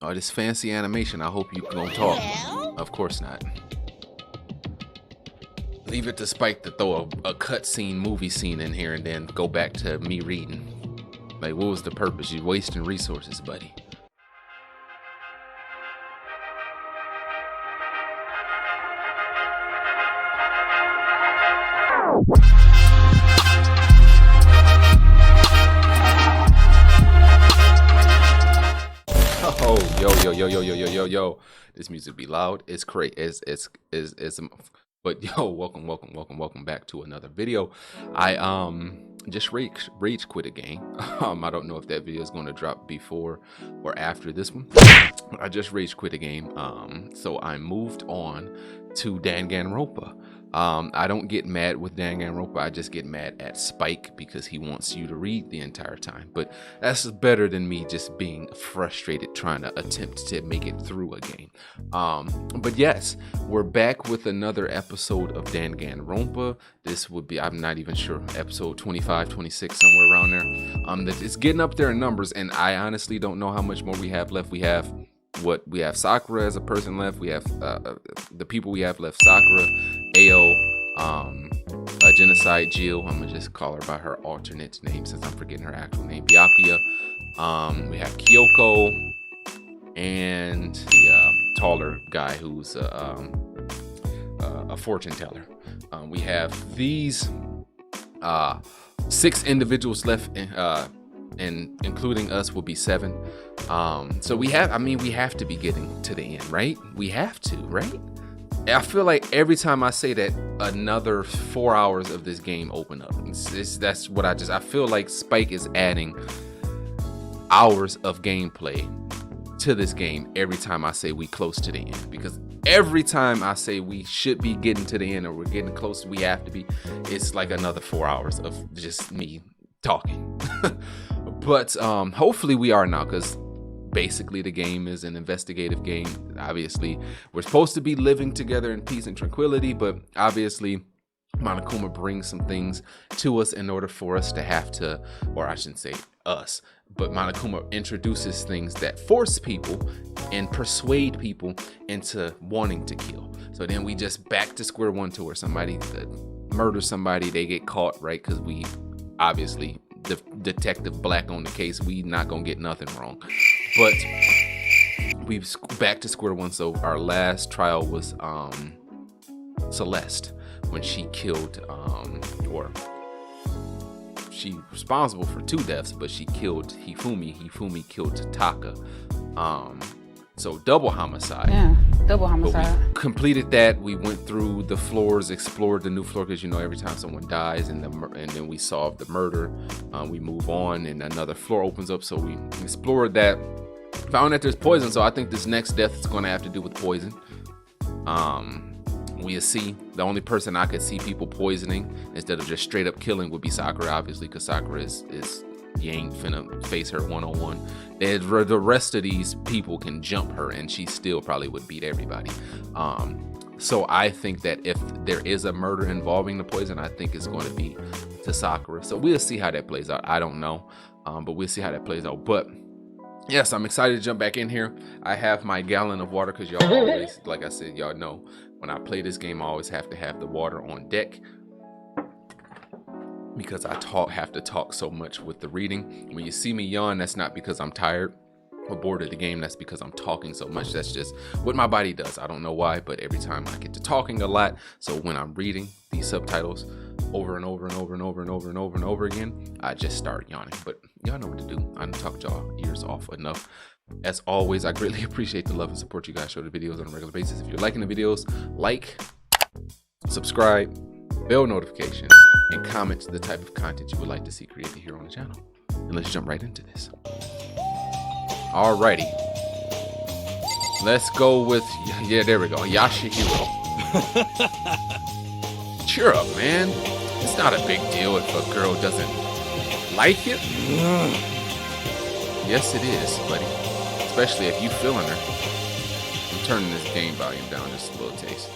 Oh, this fancy animation. I hope you gonna talk. Well? Of course not. Leave it to Spike to throw a cutscene, movie scene in here and then go back to me reading. Like, what was the purpose? You're wasting resources, buddy. Oh, yo. This music be loud. It's crazy. But yo, welcome back to another video. I just rage quit a game. I don't know if that video is going to drop before or after this one. I just rage quit a game. So I moved on to Danganronpa. I don't get mad with Danganronpa. I just get mad at Spike because he wants you to read the entire time. But that's better than me just being frustrated trying to attempt to make it through a game. But yes, we're back with another episode of Danganronpa. This would be, I'm not even sure, episode 25, 26, somewhere around there. It's getting up there in numbers, and I honestly don't know how much more we have left. We have Sakura as a person left. We have the people we have left: Sakura, Ao, Genocide, Jill. I'm gonna just call her by her alternate name since I'm forgetting her actual name. Byakuya. We have Kyoko and the taller guy who's a fortune teller. We have these 6 individuals left, and including us will be 7. So we have to be getting to the end, right? We have to, right? I feel like every time I say that, another 4 hours of this game open up. That's what I feel like Spike is adding hours of gameplay to this game every time I say we close to the end, because every time I say we should be getting to the end or we're getting close, we have to be, it's like another 4 hours of just me talking. But hopefully we are now, because basically the game is an investigative game. Obviously we're supposed to be living together in peace and tranquility, but obviously Monokuma brings some things to us in order for us to have to, or I shouldn't say us, but Monokuma introduces things that force people and persuade people into wanting to kill. So then we just back to square one to where somebody murders somebody, they get caught, right? Because we obviously, the detective black on the case, we not gonna get nothing wrong. But we've back to square one. So our last trial was Celeste, when she killed or she responsible for 2 deaths, but she killed Hifumi killed Taka. So double homicide. Yeah, double homicide. But we completed that. We went through the floors, explored the new floor, because every time someone dies and then we solve the murder, we move on and another floor opens up. So we explored that, found that there's poison. So I think this next death is going to have to do with poison. We'll see. The only person I could see people poisoning instead of just straight up killing would be Sakura, obviously, because Sakura is you ain't finna face her one-on-one. The rest of these people can jump her and she still probably would beat everybody. So I think that if there is a murder involving the poison, I think it's going to be to Sakura. So we'll see how that plays out. I don't know, but we'll see how that plays out. But yes, I'm excited to jump back in here. I have my gallon of water because y'all always, like I said, y'all know when I play this game, I always have to have the water on deck, because I have to talk so much with the reading. When you see me yawn, that's not because I'm tired or bored of the game. That's because I'm talking so much. That's just what my body does. I don't know why, but every time I get to talking a lot, so when I'm reading these subtitles over and over and over and over and over and over and over again, I just start yawning. But y'all know what to do. I done talked y'all ears off enough. As always, I greatly appreciate the love and support you guys show the videos on a regular basis. If you're liking the videos, like, subscribe, bell notification, and comment the type of content you would like to see created here on the channel. And let's jump right into this. Alrighty. Let's go with, yeah, there we go, Yashihiro. Cheer up, man. It's not a big deal if a girl doesn't like it. Yes, it is, buddy. Especially if you feeling her. I'm turning this game volume down just a little taste.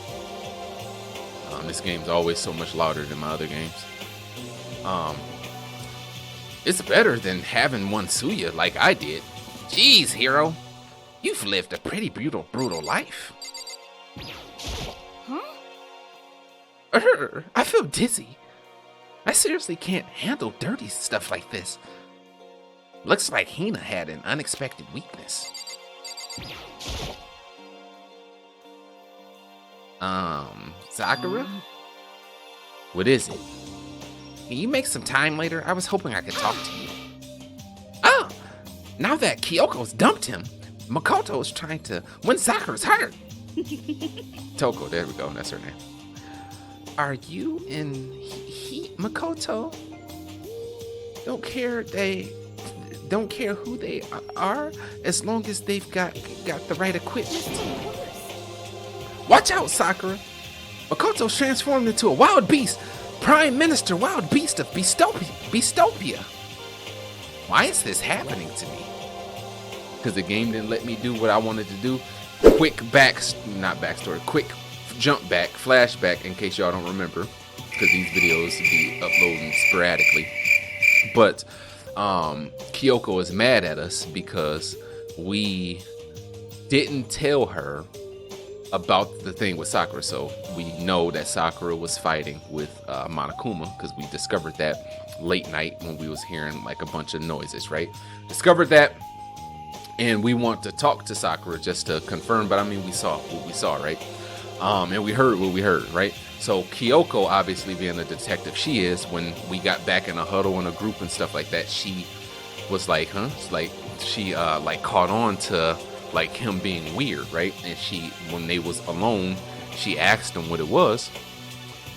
This game's always so much louder than my other games. It's better than having one Suya like I did. Jeez, hero. You've lived a pretty brutal life. Huh? I feel dizzy. I seriously can't handle dirty stuff like this. Looks like Hina had an unexpected weakness. Sakura? What is it? Can you make some time later? I was hoping I could talk to you. Oh, now that Kyoko's dumped him, Makoto is trying to win Sakura's heart. Toko, there we go, that's her name. Are you in heat, Makoto? Don't care who they are, as long as they've got the right equipment. Watch out, Sakura! Makoto's transformed into a wild beast, Prime Minister Wild Beast of Beastopia. Why is this happening to me? Because the game didn't let me do what I wanted to do. Quick quick jump back, flashback, in case y'all don't remember, because these videos be uploading sporadically. But Kyoko is mad at us because we didn't tell her about the thing with Sakura. So we know that Sakura was fighting with Monokuma, because we discovered that late night when we was hearing like a bunch of noises, right? Discovered that, and we want to talk to Sakura just to confirm, but I mean, we saw what we saw, right? And we heard what we heard, right? So Kyoko, obviously being the detective she is, when we got back in a huddle in a group and stuff like that, she was like, it's like she like caught on to like him being weird, right? And she, when they was alone, she asked him what it was,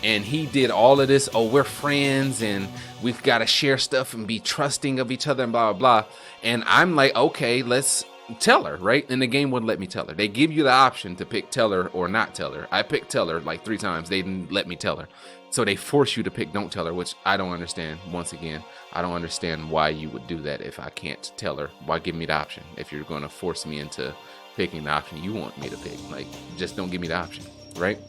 and he did all of this, oh, we're friends and we've got to share stuff and be trusting of each other and blah blah blah. And I'm like, okay, let's tell her, right? And the game wouldn't let me tell her. They give you the option to pick tell her or not tell her. I picked tell her like 3 times. They didn't let me tell her. So they force you to pick don't tell her, which I don't understand. Once again, I don't understand why you would do that if I can't tell her. Why give me the option if you're going to force me into picking the option you want me to pick? Like, just don't give me the option, right?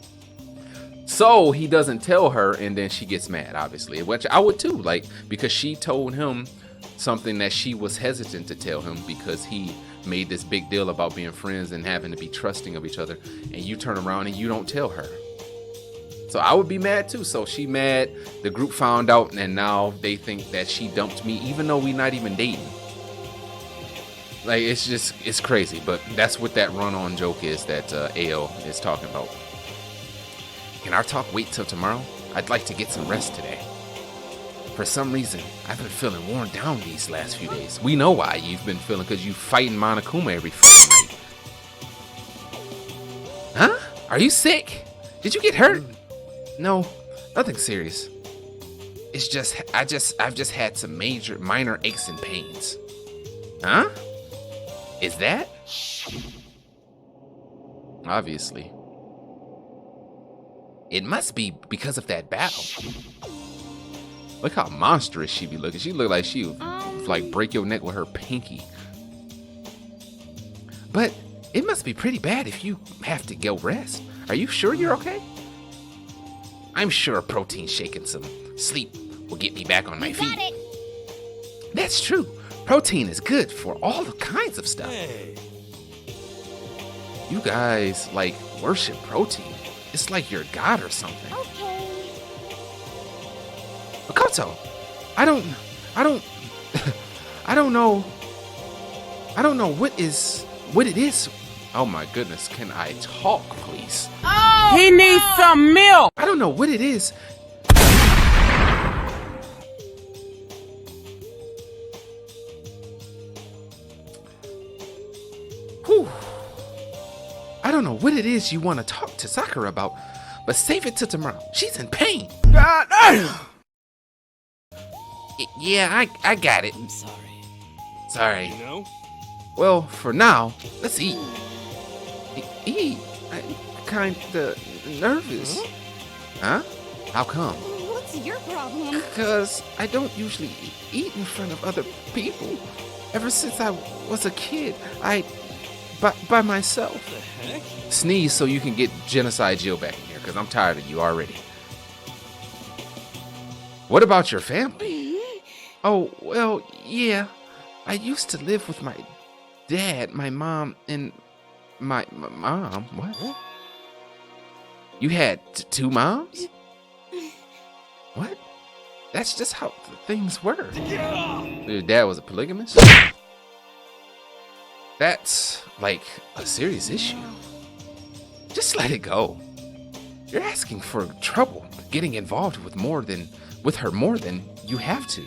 So he doesn't tell her, and then she gets mad, obviously, which I would too, like, because she told him something that she was hesitant to tell him because he made this big deal about being friends and having to be trusting of each other, and you turn around and you don't tell her. So I would be mad too. So she mad, the group found out, and now they think that she dumped me even though we not even dating. Like, it's crazy, but that's what that run-on joke is that AO is talking about. Can our talk wait till tomorrow? I'd like to get some rest today. For some reason, I've been feeling worn down these last few days. We know why you've been feeling, because you fighting Monokuma every night. Huh? Are you sick? Did you get hurt? No, nothing serious. It's just, I've just had some minor aches and pains. Huh? Is that? Obviously. It must be because of that battle. Look how monstrous she be looking. She look like she would like break your neck with her pinky. But it must be pretty bad if you have to go rest. Are you sure you're okay? I'm sure a protein shake and some sleep will get me back on my feet. Got it. That's true. Protein is good for all kinds of stuff. Hey. You guys like worship protein. It's like you're a god or something. Okay. Makoto, I don't know what it is. Oh my goodness, can I talk, please? Oh, he needs some milk. I don't know what it is. Whew. I don't know what it is you want to talk to Sakura about, but save it till tomorrow. She's in pain. God damn. Yeah, I got it. I'm sorry. Sorry. You know? Well, for now, let's eat. Eat? I'm kinda nervous. Huh? How come? What's your problem? Because I don't usually eat in front of other people. Ever since I was a kid, by myself. What the heck? Sneeze so you can get Genocide Jill back in here, because I'm tired of you already. What about your family? Oh, well, yeah. I used to live with my dad, my mom, and my mom. What? You had two moms? What? That's just how things were. Your dad was a polygamist? That's like a serious issue. Just let it go. You're asking for trouble, getting involved with her more than you have to.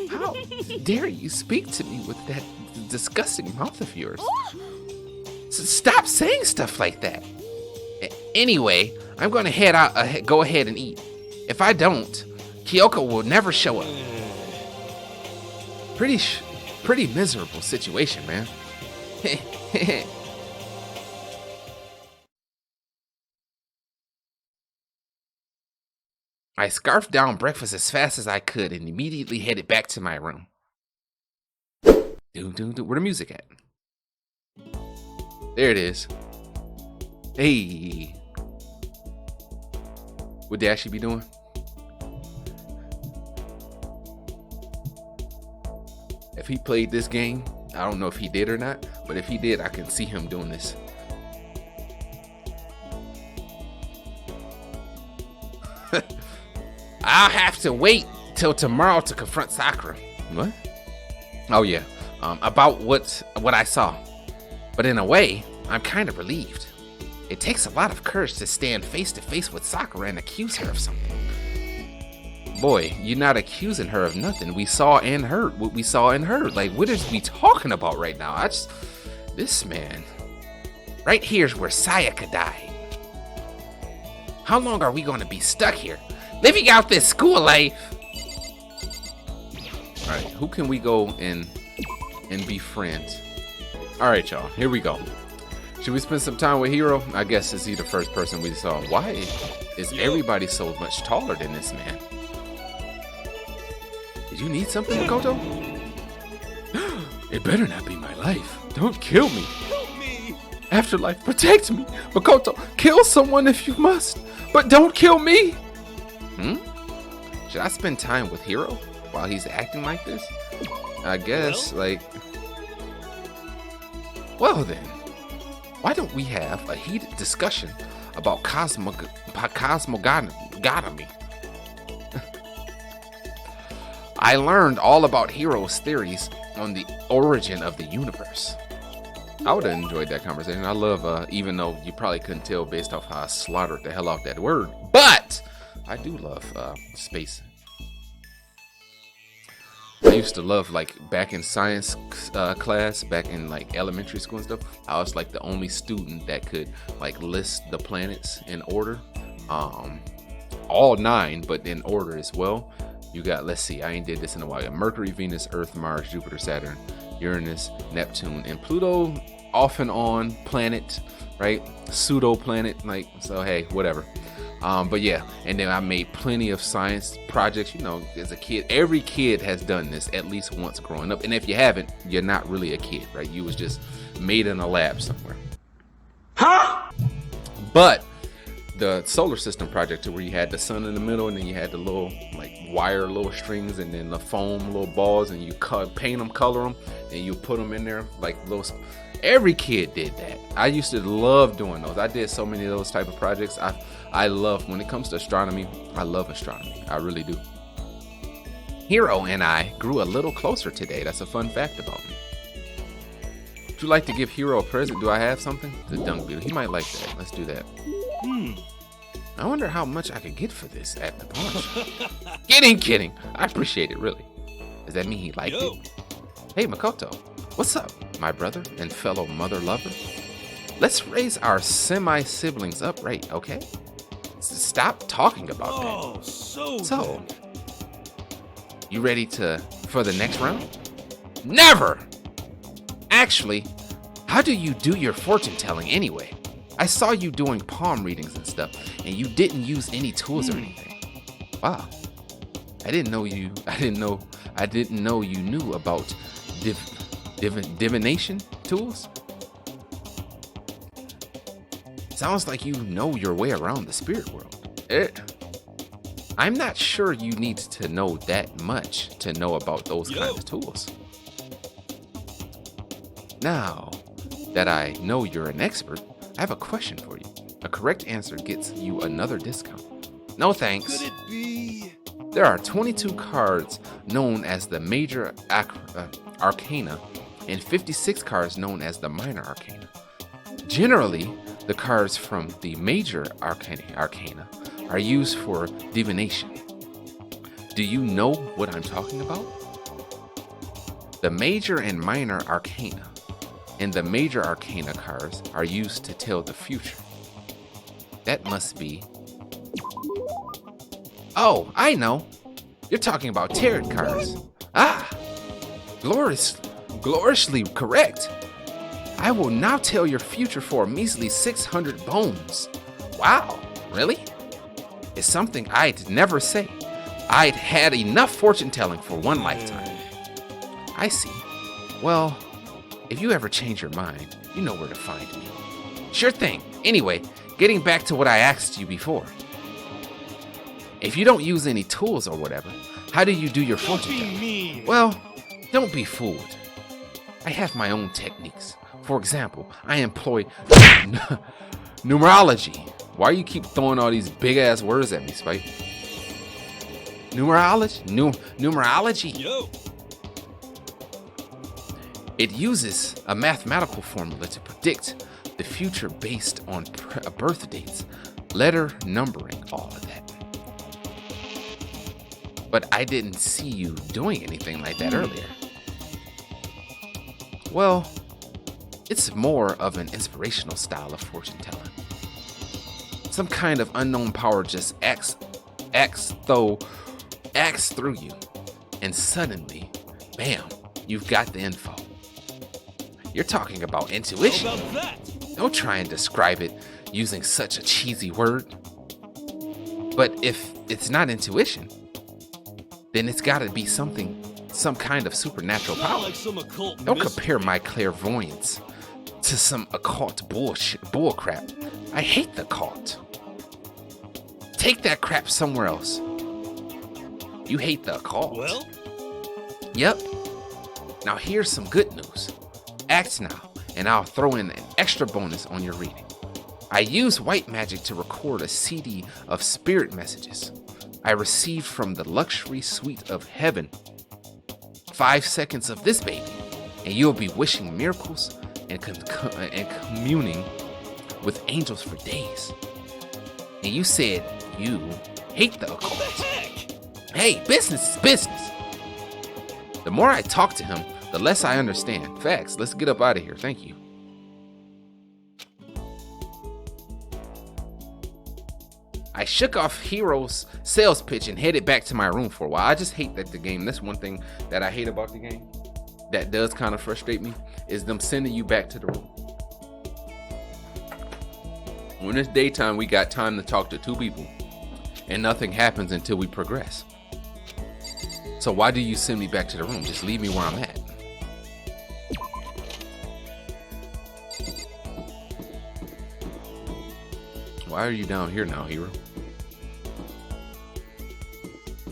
How dare you speak to me with that disgusting mouth of yours? Stop saying stuff like that. Anyway, I'm gonna head out. Go ahead and eat. If I don't, Kyoko will never show up. Pretty miserable situation, man. I scarfed down breakfast as fast as I could and immediately headed back to my room. Where the music at? There it is. Hey. What they actually be doing? If he played this game, I don't know if he did or not, but if he did, I can see him doing this. I'll have to wait till tomorrow to confront Sakura. What? Oh yeah, about what I saw. But in a way, I'm kind of relieved. It takes a lot of courage to stand face to face with Sakura and accuse her of something. Boy, you're not accusing her of nothing. We saw and heard what we saw and heard. Like, what is we talking about right now? This man. Right here's where Sayaka died. How long are we going to be stuck here? Living out this school life. All right, who can we go and be friends? All right, y'all, here we go. Should we spend some time with Hiro? I guess is he the first person we saw. Why is everybody so much taller than this man? Did you need something, Makoto? It better not be my life. Don't kill me. Afterlife, protect me. Makoto, kill someone if you must, but don't kill me. Should I spend time with Hiro while he's acting like this? I guess, well then, why don't we have a heated discussion about cosmogonomy? I learned all about Hiro's theories on the origin of the universe. I would have enjoyed that conversation. I love, even though you probably couldn't tell based off how I slaughtered the hell off that word, but I do love space. I used to love, back in science class, back in elementary school and stuff, I was the only student that could list the planets in order, all 9, but in order as well. You got, let's see, I ain't did this in a while. Mercury, Venus, Earth, Mars, Jupiter, Saturn, Uranus, Neptune, and Pluto, off and on planet, right? Pseudo planet, so hey, whatever. But yeah, and then I made plenty of science projects, as a kid. Every kid has done this at least once growing up. And if you haven't, you're not really a kid, right? You was just made in a lab somewhere. Huh? But the solar system project, where you had the sun in the middle, and then you had the little wire little strings, and then the foam little balls, and you paint them, color them, and you put them in there those. Every kid did that. I used to love doing those. I did so many of those type of projects. I love, when it comes to astronomy, I love astronomy. I really do. Hiro and I grew a little closer today. That's a fun fact about me. Would you like to give Hiro a present? Do I have something? The dunk beetle. He might like that. Let's do that. I wonder how much I could get for this at the punch. Kidding. I appreciate it, really. Does that mean he liked it? Hey, Makoto. What's up, my brother and fellow mother lover? Let's raise our semi-siblings up right, okay? Stop talking about that. So, you ready for the next round? Never! Actually, how do you do your fortune telling anyway? I saw you doing palm readings and stuff, and you didn't use any tools or anything. Wow. I didn't know you knew about divination tools. Sounds like you know your way around the spirit world. I'm not sure you need to know that much to know about those kinds of tools. Now that I know you're an expert, I have a question for you. A correct answer gets you another discount. No thanks. Could it be? There are 22 cards known as the major arcana and 56 cards known as the minor arcana. Generally, the cards from the major arcana are used for divination. Do you know what I'm talking about? The major and minor arcana and the major arcana cards are used to tell the future. That must be... Oh, I know. You're talking about tarot cards. Ah, gloriously correct. I will now tell your future for a measly 600 bones. Wow, really? It's something I'd never say. I'd had enough fortune telling for one lifetime. I see. Well, if you ever change your mind, you know where to find me. Sure thing. Anyway, getting back to what I asked you before. If you don't use any tools or whatever, how do you do your fortune telling? Well, don't be fooled. I have my own techniques. For example, I employ numerology. Why you keep throwing all these big ass words at me, Spike? Numerology? Numerology? Yo. It uses a mathematical formula to predict the future based on birth dates, letter numbering, all of that. But I didn't see you doing anything like that earlier. Well, it's more of an inspirational style of fortune telling. Some kind of unknown power just acts through you, and suddenly, bam, you've got the info. You're talking about intuition. How about that? Don't try and describe it using such a cheesy word. But if it's not intuition, then it's got to be some kind of supernatural power. Like some occult Don't mystery. compare my clairvoyance to some occult bullcrap. I hate the occult. Take that crap somewhere else. You hate the occult. Well, Yep. Now here's some good news. Act now, and I'll throw in an extra bonus on your reading. I use white magic to record a CD of spirit messages I received from the luxury suite of heaven. 5 seconds of this baby, and you'll be wishing miracles and communing with angels for days. And you said you hate the what the occult. heck? Hey, business is business. The more I talk to him, the less I understand. Facts. Let's get up out of here. Thank you. I shook off Hero's sales pitch and headed back to my room for a while. I just hate that the game, that's one thing that I hate about the game that does kind of frustrate me, is them sending you back to the room. When it's daytime, we got time to talk to two people, and nothing happens until we progress. So why do you send me back to the room? Just leave me where I'm at. Why are you down here now, Hero?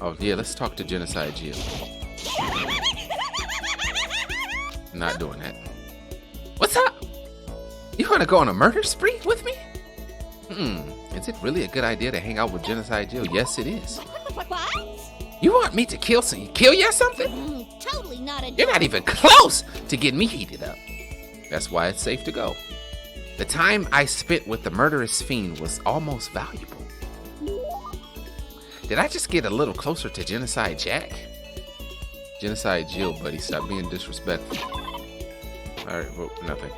Oh, yeah, let's talk to Genocide Jill. Not doing that. What's up? You want to go on a murder spree with me? Is it really a good idea to hang out with Genocide Jill? Yes, it is. What? You want me to kill you or something? Totally not a You're not even close to getting me heated up. That's why it's safe to go. The time I spent with the murderous fiend was almost valuable. Did I just get a little closer to Genocide Jack? Genocide Jill, buddy, stop being disrespectful. Alright, well, nothing.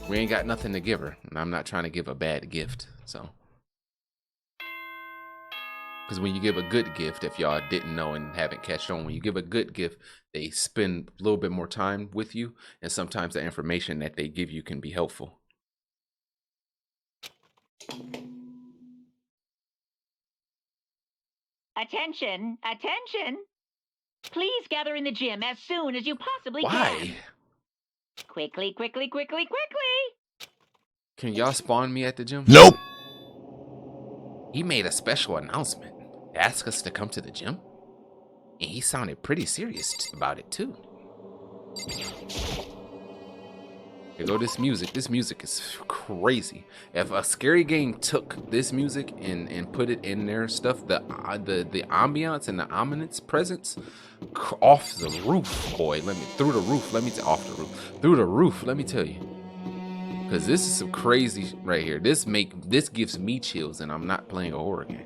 We ain't got nothing to give her, and I'm not trying to give a bad gift, so. Because when you give a good gift, if y'all didn't know and haven't catched on, when you give a good gift, they spend a little bit more time with you, and sometimes the information that they give you can be helpful. Attention, attention. Please gather in the gym as soon as you possibly can. Why? Quickly, quickly, quickly, quickly. Can y'all spawn me at the gym? Nope. He made a special announcement to ask us to come to the gym. And he sounded pretty serious about it too. Here go this music. This music is crazy. If a scary game took this music and put it in their stuff, the ambiance and the ominous presence, off the roof, boy. Through the roof. Off the roof. Through the roof. Let me tell you. Cause this is some crazy right here. This gives me chills, and I'm not playing a horror game.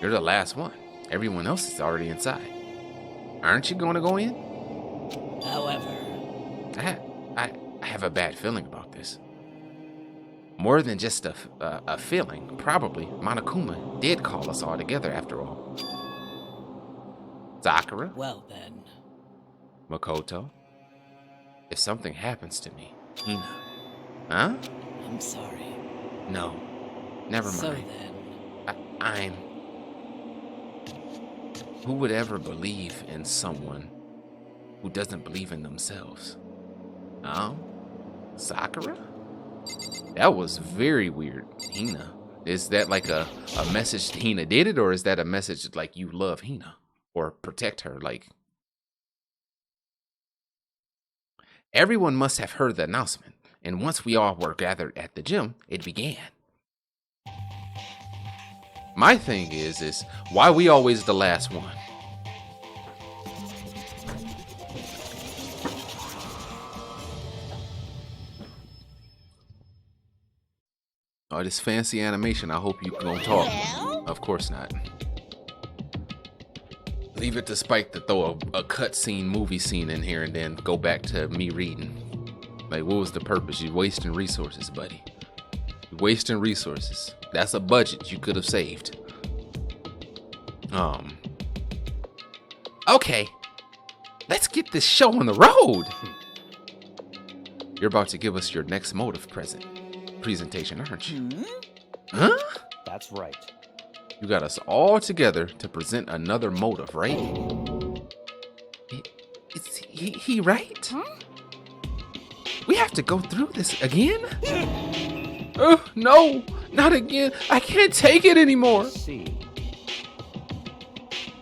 You're the last one. Everyone else is already inside. Aren't you going to go in? However, I have a bad feeling about this. More than just a feeling. Probably Monokuma did call us all together after all. Sakura, well then. Makoto, if something happens to me, Hina. Huh? I'm sorry. No, never mind. So then. I'm... Who would ever believe in someone who doesn't believe in themselves? Sakura? That was very weird, Hina. Is that like a message Hina did it, or is that a message like you love Hina? Or protect her, like... Everyone must have heard the announcement, and once we all were gathered at the gym, it began. My thing is why we always the last one? Oh, this fancy animation, I hope you gonna talk. Well? Of course not. Leave it to Spike to throw a cutscene, movie scene in here and then go back to me reading. Like, what was the purpose? You're wasting resources, buddy. You're wasting resources. That's a budget you could have saved. Okay. Let's get this show on the road. You're about to give us your next motive presentation, aren't you? Huh? That's right. You got us all together to present another motive, right? Is he right? Huh? We have to go through this again? No, not again. I can't take it anymore. See.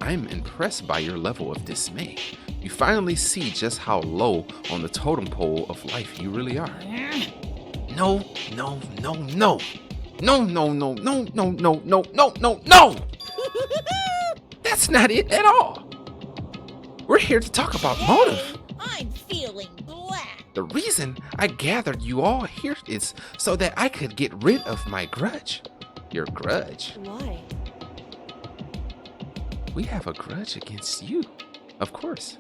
I'm impressed by your level of dismay. You finally see just how low on the totem pole of life you really are. No, no, no, no. No, no, no, no, no, no, no, no, no, no! That's not it at all. We're here to talk about motive. I'm feeling black. The reason I gathered you all here is so that I could get rid of my grudge. Your grudge? Why? We have a grudge against you, of course.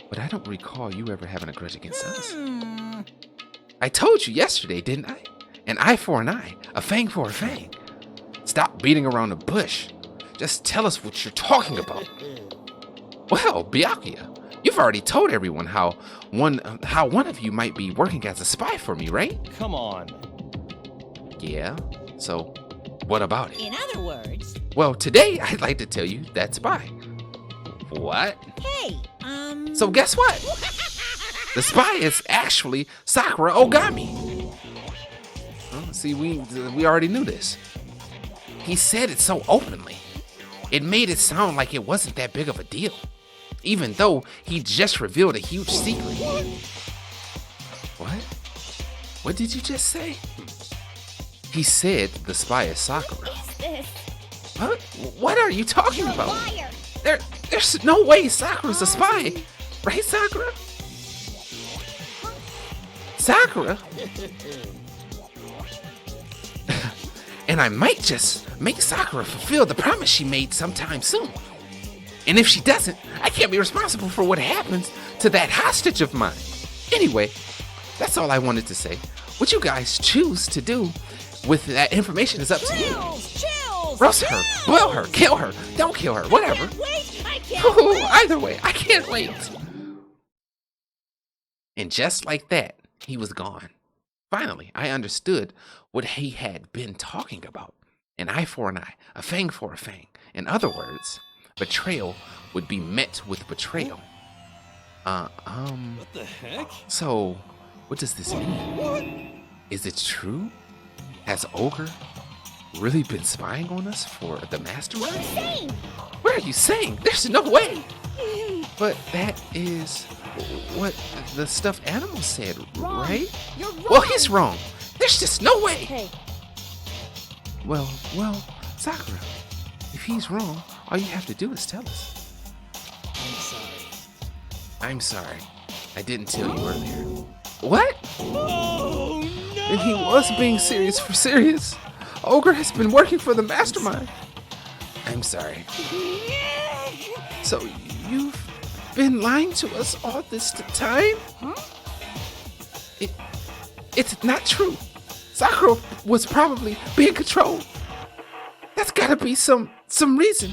But I don't recall you ever having a grudge against us. I told you yesterday, didn't I? An eye for an eye, a fang for a fang. Stop beating around the bush. Just tell us what you're talking about. Well, Byakuya, you've already told everyone how one of you might be working as a spy for me, right? Come on. Yeah, so what about it? In other words, Well, today I'd like to tell you that spy. What? hey, So guess what? The spy is actually Sakura Ogami. See, we already knew this. He said it so openly. It made it sound like it wasn't that big of a deal, even though he just revealed a huge secret. What? What did you just say? He said the spy is Sakura. What's this? What? What are you talking You're a about? liar. There's no way Sakura's a spy. Right, Sakura? Sakura? And I might just make Sakura fulfill the promise she made sometime soon. And if she doesn't, I can't be responsible for what happens to that hostage of mine. Anyway, that's all I wanted to say. What you guys choose to do with that information is up to you. Chills! Roast her, boil her, kill her, don't kill her, whatever. Wait, I can't wait. Either way, I can't wait. And just like that, he was gone. Finally, I understood what he had been talking about. An eye for an eye, a fang for a fang. In other words, betrayal would be met with betrayal. What the heck? So, what does this mean? Is it true? Has Ogre really been spying on us for the mastermind? Insane! What are you saying? There's no way. But that is what the stuffed animal said, Wrong. right? You're wrong! Well, he's wrong. There's just no way. Hey, Well, Sakura, if he's wrong, all you have to do is tell us. I'm sorry. I'm sorry. I didn't tell you earlier. What? Oh, no! And he was being serious for serious. Ogre has been working for the mastermind. I'm sorry. So you've been lying to us all this time? Huh? It's not true. Sakura was probably being controlled. That's gotta be some reason.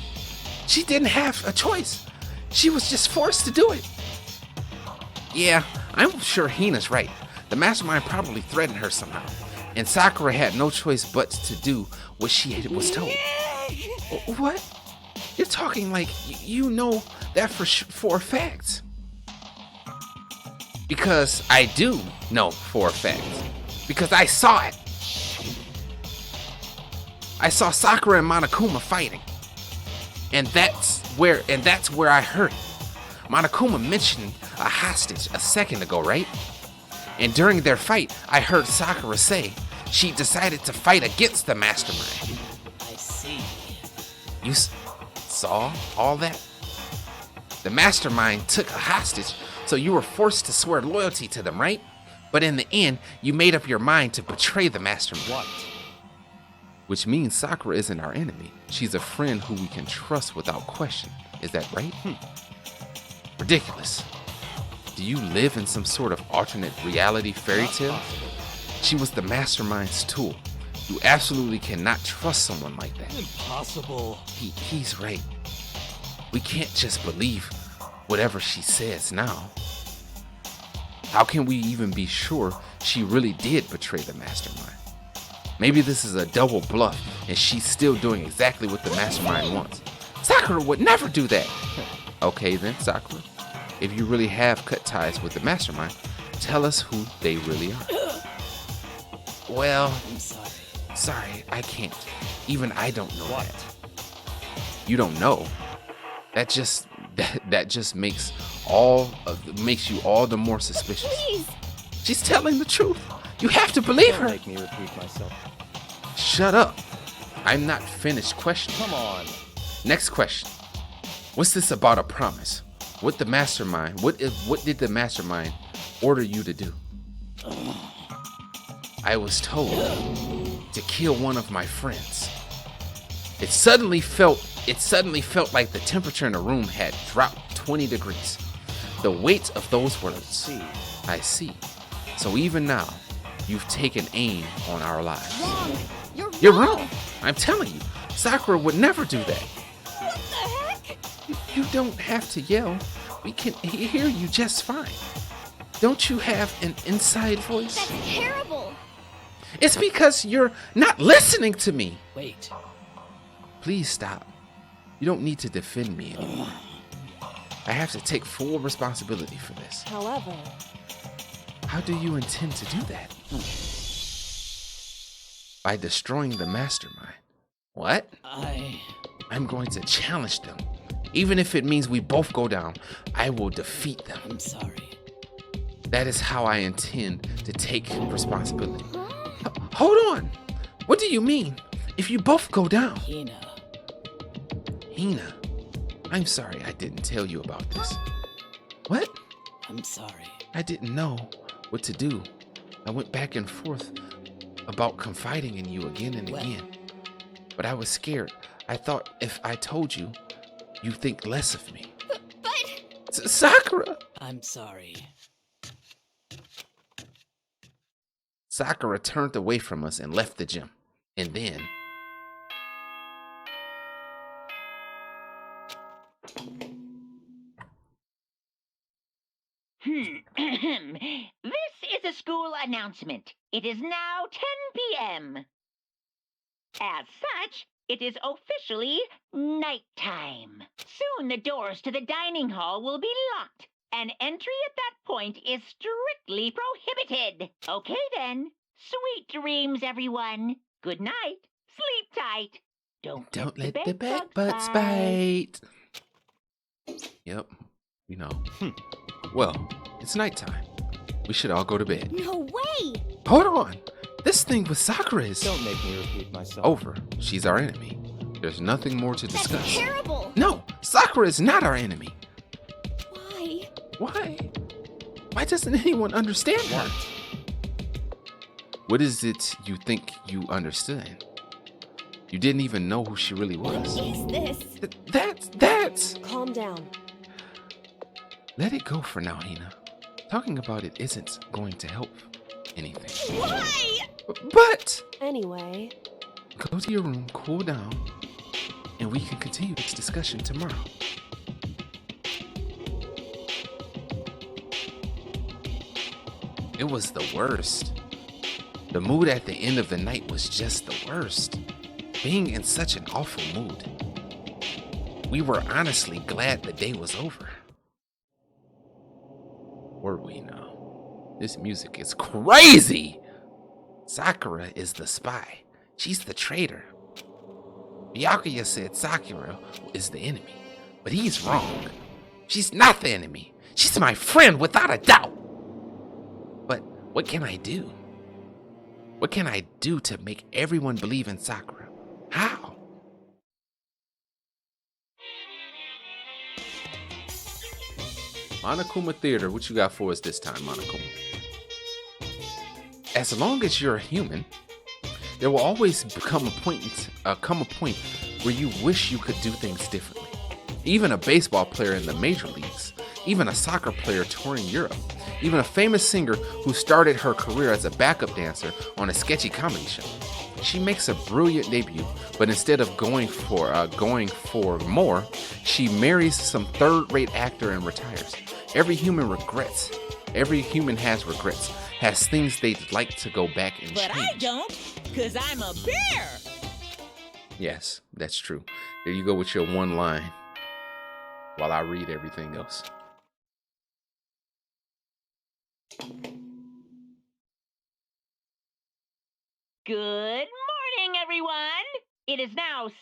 She didn't have a choice. She was just forced to do it. Yeah, I'm sure Hina's right. The mastermind probably threatened her somehow, and Sakura had no choice but to do what she was told. What? You're talking like you know that for a fact. Because I do know for a fact. Because I saw it. I saw Sakura and Monokuma fighting. And that's where I heard it. Monokuma mentioned a hostage a second ago, right? And during their fight, I heard Sakura say she decided to fight against the mastermind. I see. You saw all that? The mastermind took a hostage, so you were forced to swear loyalty to them, right? But in the end, you made up your mind to betray the mastermind. What? Which means Sakura isn't our enemy. She's a friend who we can trust without question. Is that right? Ridiculous. Do you live in some sort of alternate reality fairy tale? She was the mastermind's tool. You absolutely cannot trust someone like that. Impossible. He's right. We can't just believe whatever she says now. How can we even be sure she really did betray the mastermind? Maybe this is a double bluff and she's still doing exactly what the mastermind wants. Sakura would never do that. Okay then, Sakura. If you really have cut ties with the mastermind, tell us who they really are. Well, I'm sorry. sorry, I can't. Even I don't know What? that. You don't know. That just makes you all the more suspicious. please! She's telling the truth. You have to believe Don't her. make me repeat myself. Shut up. I'm not finished questioning. Come on. Next question. What's this about a promise? What did the mastermind order you to do? I was told to kill one of my friends. It suddenly felt like the temperature in the room had dropped 20 degrees. The weight of those words. See. I see. So even now, you've taken aim on our lives. Wrong! You're wrong. I'm telling you, Sakura would never do that. What the heck? You don't have to yell. We can hear you just fine. Don't you have an inside voice? That's terrible! It's because you're not listening to me. Wait. Please stop. You don't need to defend me anymore. I have to take full responsibility for this. However, How do you intend to do that? By destroying the mastermind. What? I'm going to challenge them. Even if it means we both go down, I will defeat them. I'm sorry. That is how I intend to take responsibility. Hold on. What do you mean? If you both go down? Hina, I'm sorry I didn't tell you about this. What? I'm sorry. I didn't know what to do. I went back and forth about confiding in you again and again. But I was scared. I thought if I told you, you'd think less of me. but Sakura! I'm sorry. Sakura turned away from us and left the gym. And then... This is a school announcement. It is now 10 p.m. As such, it is officially nighttime. Soon the doors to the dining hall will be locked, and entry at that point is strictly prohibited. Okay then. Sweet dreams, everyone. Good night. Sleep tight. Don't let the bed bugs bite. Yep, we know. Well, it's nighttime. We should all go to bed. No way! Hold on. This thing with Sakura is Don't make me repeat myself. over. She's our enemy. There's nothing more to That's discuss. terrible! No, Sakura is not our enemy. Why? Why? Why doesn't anyone understand her? What is it you think you understood? You didn't even know who she really What was. is this? That's... Calm down. Let it go for now, Hina. Talking about it isn't going to help anything. Why? But Anyway, go to your room, cool down, and we can continue this discussion tomorrow. It was the worst. The mood at the end of the night was just the worst. Being in such an awful mood. We were honestly glad the day was over. Were we now? This music is crazy! Sakura is the spy. She's the traitor. Byakuya said Sakura is the enemy, but he's wrong. She's not the enemy. She's my friend without a doubt. But what can I do? What can I do to make everyone believe in Sakura? How? Monokuma Theater, what you got for us this time, Monokuma? As long as you're a human, there will always come a point where you wish you could do things differently. Even a baseball player in the major leagues, even a soccer player touring Europe, even a famous singer who started her career as a backup dancer on a sketchy comedy show. She makes a brilliant debut, but instead of going for more, she marries some third-rate actor and retires. Every human has regrets, has things they'd like to go back and But change. I don't, because I'm a bear. Yes, that's true. There you go with your one line while I read everything else. Good morning, everyone! It is now 7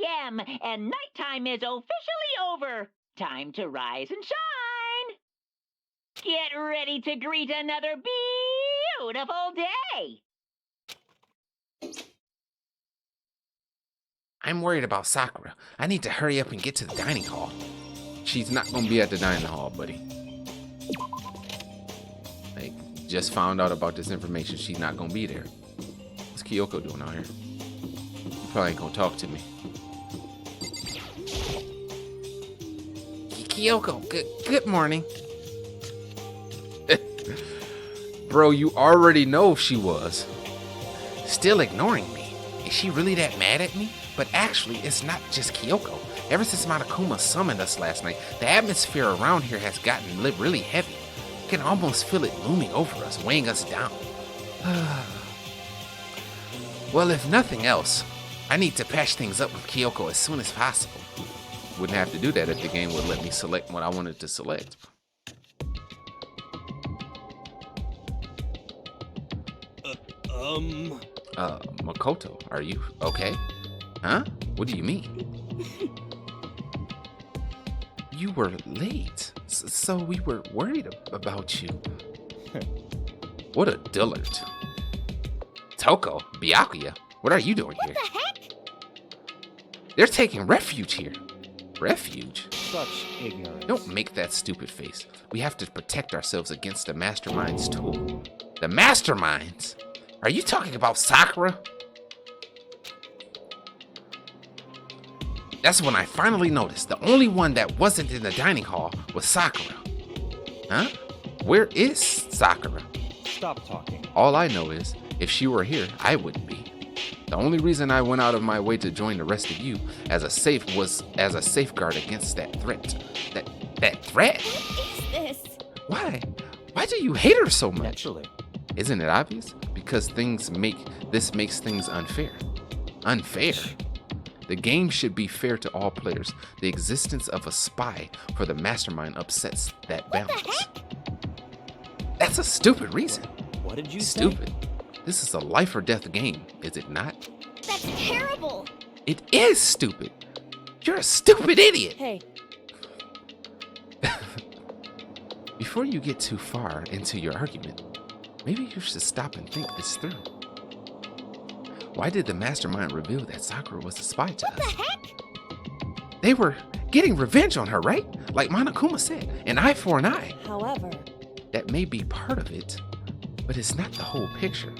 a.m. and nighttime is officially over. Time to rise and shine! Get ready to greet another beautiful day! I'm worried about Sakura. I need to hurry up and get to the dining hall. She's not gonna be at the dining hall, buddy. Like, just found out about this information. She's not gonna be there. What's Kyoko doing out here? You probably ain't gonna talk to me. Kyoko, good morning. Bro, you already know she was. Still ignoring me. Is she really that mad at me? But actually, it's not just Kyoko. Ever since Monokuma summoned us last night, the atmosphere around here has gotten really heavy. You can almost feel it looming over us, weighing us down. Well, if nothing else, I need to patch things up with Kyoko as soon as possible. Wouldn't have to do that if the game would let me select what I wanted to select. Makoto, are you okay? Huh? What do you mean? You were late, so we were worried about you. What a dullard. Toko, Byakuya, what are you doing here? What the heck? They're taking refuge here. Refuge? Such ignorance. Don't make that stupid face. We have to protect ourselves against the Mastermind's tool. The Masterminds? Are you talking about Sakura? That's when I finally noticed the only one that wasn't in the dining hall was Sakura. Huh? Where is Sakura? Stop talking. All I know is, if she were here, I wouldn't be. The only reason I went out of my way to join the rest of you as a safeguard against that threat. That threat? What is this? Why? Why do you hate her so much? Naturally. Isn't it obvious? Because this makes things unfair. Unfair? The game should be fair to all players. The existence of a spy for the Mastermind upsets that balance. That's a stupid reason. What did you say? Stupid. This is a life or death game, is it not? That's terrible! It is stupid. You're a stupid idiot. Hey, Before you get too far into your argument, maybe you should stop and think this through. Why did the mastermind reveal that Sakura was a spy to us? the heck? They were getting revenge on her, right? Like Monokuma said, an eye for an eye. However, That may be part of it, but it's not the whole picture.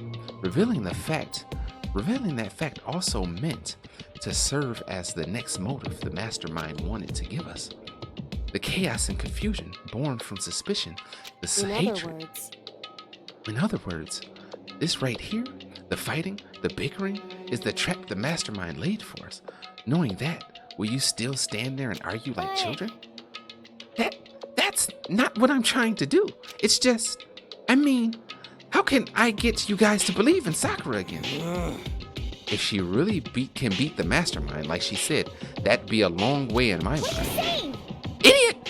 Revealing that fact also meant to serve as the next motive the mastermind wanted to give us. The chaos and confusion born from suspicion, the in hatred. other words, In other words, this right here, the fighting, the bickering, is the trap the mastermind laid for us. Knowing that, will you still stand there and argue like But- children? That's not what I'm trying to do. It's just, I mean, how can I get you guys to believe in Sakura again? If she really can beat the mastermind, like she said, that'd be a long way in my mind. insane! Idiot!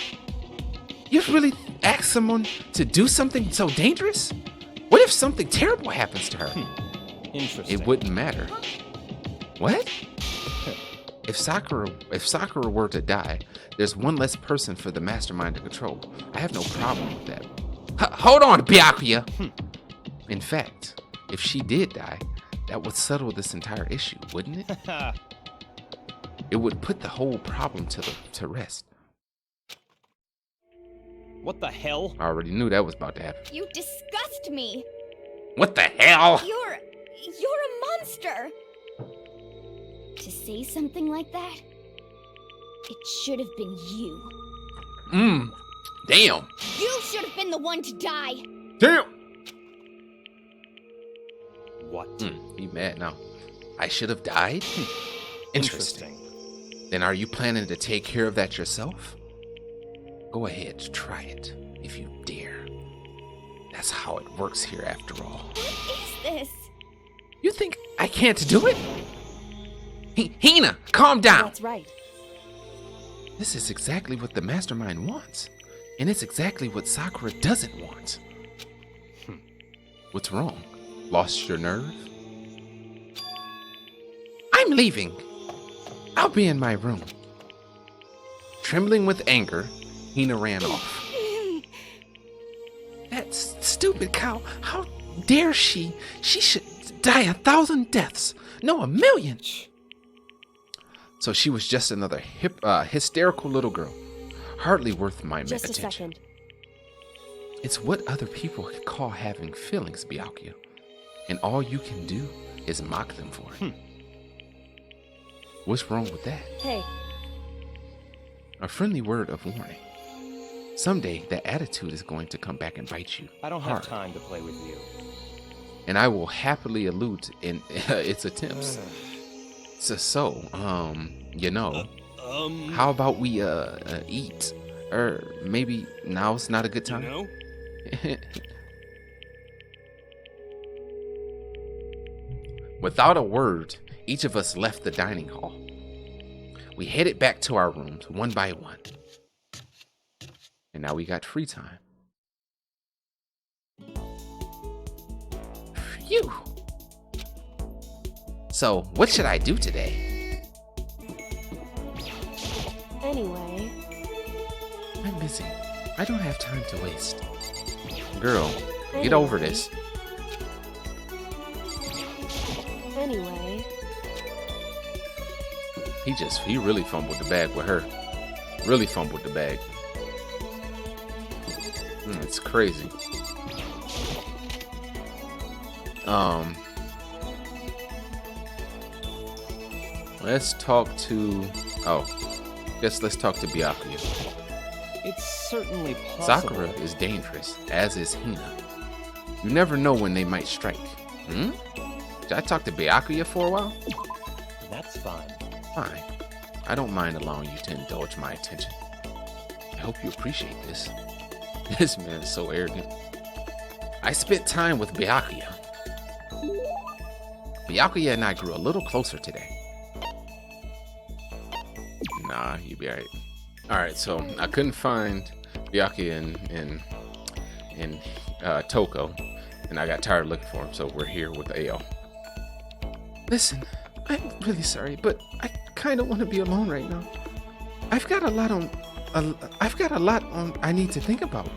You'd really ask someone to do something so dangerous? What if something terrible happens to her? Interesting. It wouldn't matter. What? If Sakura were to die, there's one less person for the mastermind to control. I have no problem with that. Hold on, Byakuya! In fact, if she did die, that would settle this entire issue, wouldn't it? It would put the whole problem to rest. What the hell? I already knew that was about to happen. You disgust me! What the hell? You're a monster! To say something like that, it should have been you. Damn. You should have been the one to die! Damn. What? He mad now. I should have died? Interesting. Then are you planning to take care of that yourself? Go ahead, try it, if you dare. That's how it works here after all. What is this? You think I can't do it? Hina, calm down! That's right. This is exactly what the mastermind wants. And it's exactly what Sakura doesn't want. What's wrong? Lost your nerve? I'm leaving. I'll be in my room. Trembling with anger, Hina ran off. That stupid cow. How dare she? She should die 1,000 deaths. No, 1,000,000. So she was just another hysterical little girl. Hardly worth my Just a attention. second. It's what other people call having feelings, Byakuya. And all you can do is mock them for it. What's wrong with that? Hey, A friendly word of warning. Someday that attitude is going to come back and bite you. I don't hard. have time to play with you. And I will happily elude in its attempts. How about we eat? Or maybe now's not a good time? know? Without a word, each of us left the dining hall. We headed back to our rooms one by one. And now we got free time. Phew. So, what should I do today? anyway. I'm busy. I don't have time to waste. Girl, get over this. Anyway. He really fumbled the bag with her. Really fumbled the bag. It's crazy. Let's talk to... let's talk to Byakuya. It's certainly possible. Sakura is dangerous, as is Hina. You never know when they might strike. Should I talk to Byakuya for a while? That's fine. Fine. I don't mind allowing you to indulge my attention. I hope you appreciate this. This man is so arrogant. I spent time with Byakuya. Byakuya and I grew a little closer today. Nah, you be alright. Alright, so I couldn't find Byakuya and Toko, and I got tired looking for him, so we're here with Ale. Listen, I'm really sorry, but I kind of want to be alone right now. I've got a lot on I need to think about.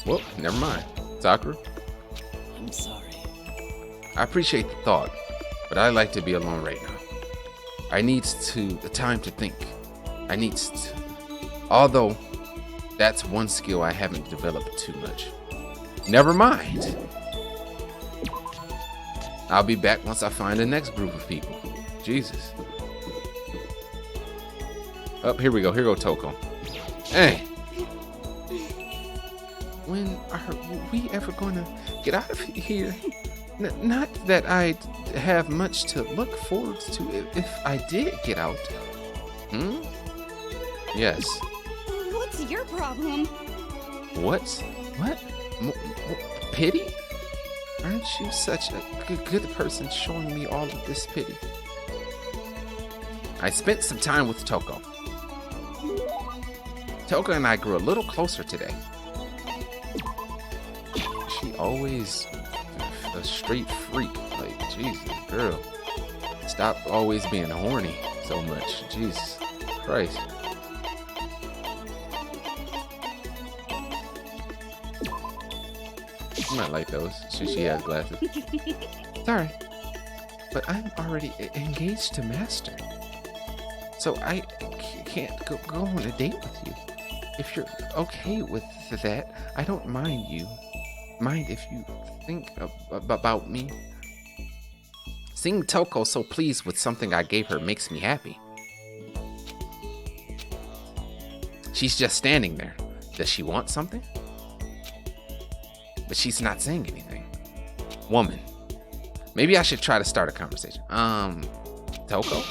Well, never mind. Sakura, I'm sorry. I appreciate the thought, but I like to be alone right now. I need the time to think. Although that's one skill I haven't developed too much. Never mind. I'll be back once I find the next group of people. Jesus. Oh, here we go. Here go Toko. Hey. When are we ever gonna get out of here? Not that I'd have much to look forward to if I did get out. Yes. What's your problem? What? Pity? Aren't you such a good person showing me all of this pity? I spent some time with Toko. Toko and I grew a little closer today. She always a straight freak. Like, Jesus, girl. Stop always being horny so much. Jesus Christ. You might like those. She has glasses. Sorry, but I'm already engaged to Master. So I can't go on a date with you. If you're okay with that, I don't mind if you think about me. Seeing Toko so pleased with something I gave her makes me happy. She's just standing there. Does she want something? But she's not saying anything. Woman. Maybe I should try to start a conversation. Toko?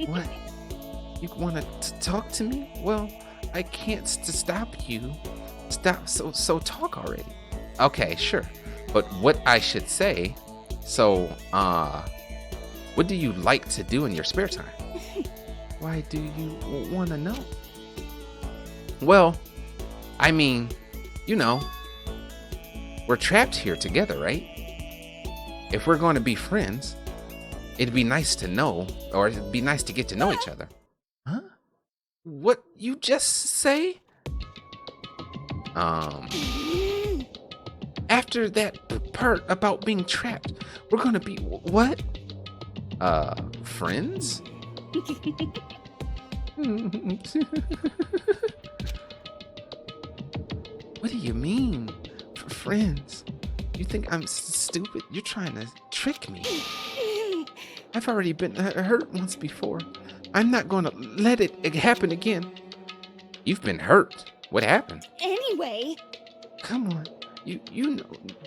What? You want to talk to me? Well, I can't stop you. Stop. So talk already. Okay, sure. But what I should say, what do you like to do in your spare time? Why do you want to know? Well, I mean, we're trapped here together, right? If we're going to be friends, it'd be nice to know, or it'd be nice to get to know each other. Huh? What you just say? After that part about being trapped, we're gonna be what? Friends? What do you mean, friends? You think I'm stupid? You're trying to trick me. I've already been hurt once before. I'm not gonna let it happen again. You've been hurt. What happened? Anyway. Come on. You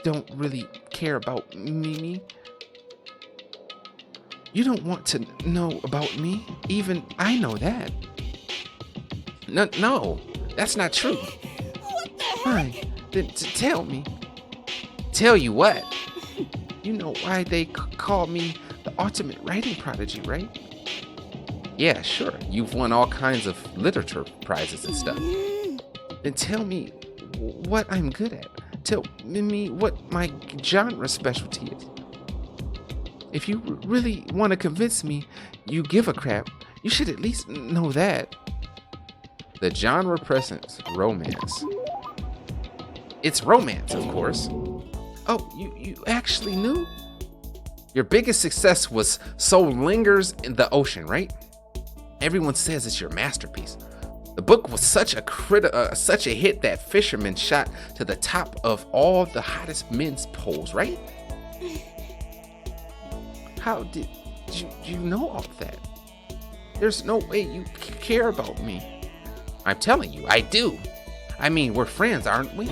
don't really care about me. You don't want to know about me. Even I know that. No, that's not true. What the heck? Fine. Then tell me. Tell you what? You know why they call me the ultimate writing prodigy, right? Yeah, sure. You've won all kinds of literature prizes and stuff. Then tell me what I'm good at. Tell me what my genre specialty is. If you really want to convince me you give a crap, you should at least know that. The genre presents romance. It's romance, of course. Oh, you actually knew? Your biggest success was Soul Lingers in the Ocean, right? Everyone says it's your masterpiece. The book was such a hit that Fisherman shot to the top of all the hottest men's polls, right? How did you know all that? There's no way you care about me. I'm telling you, I do. I mean, we're friends, aren't we?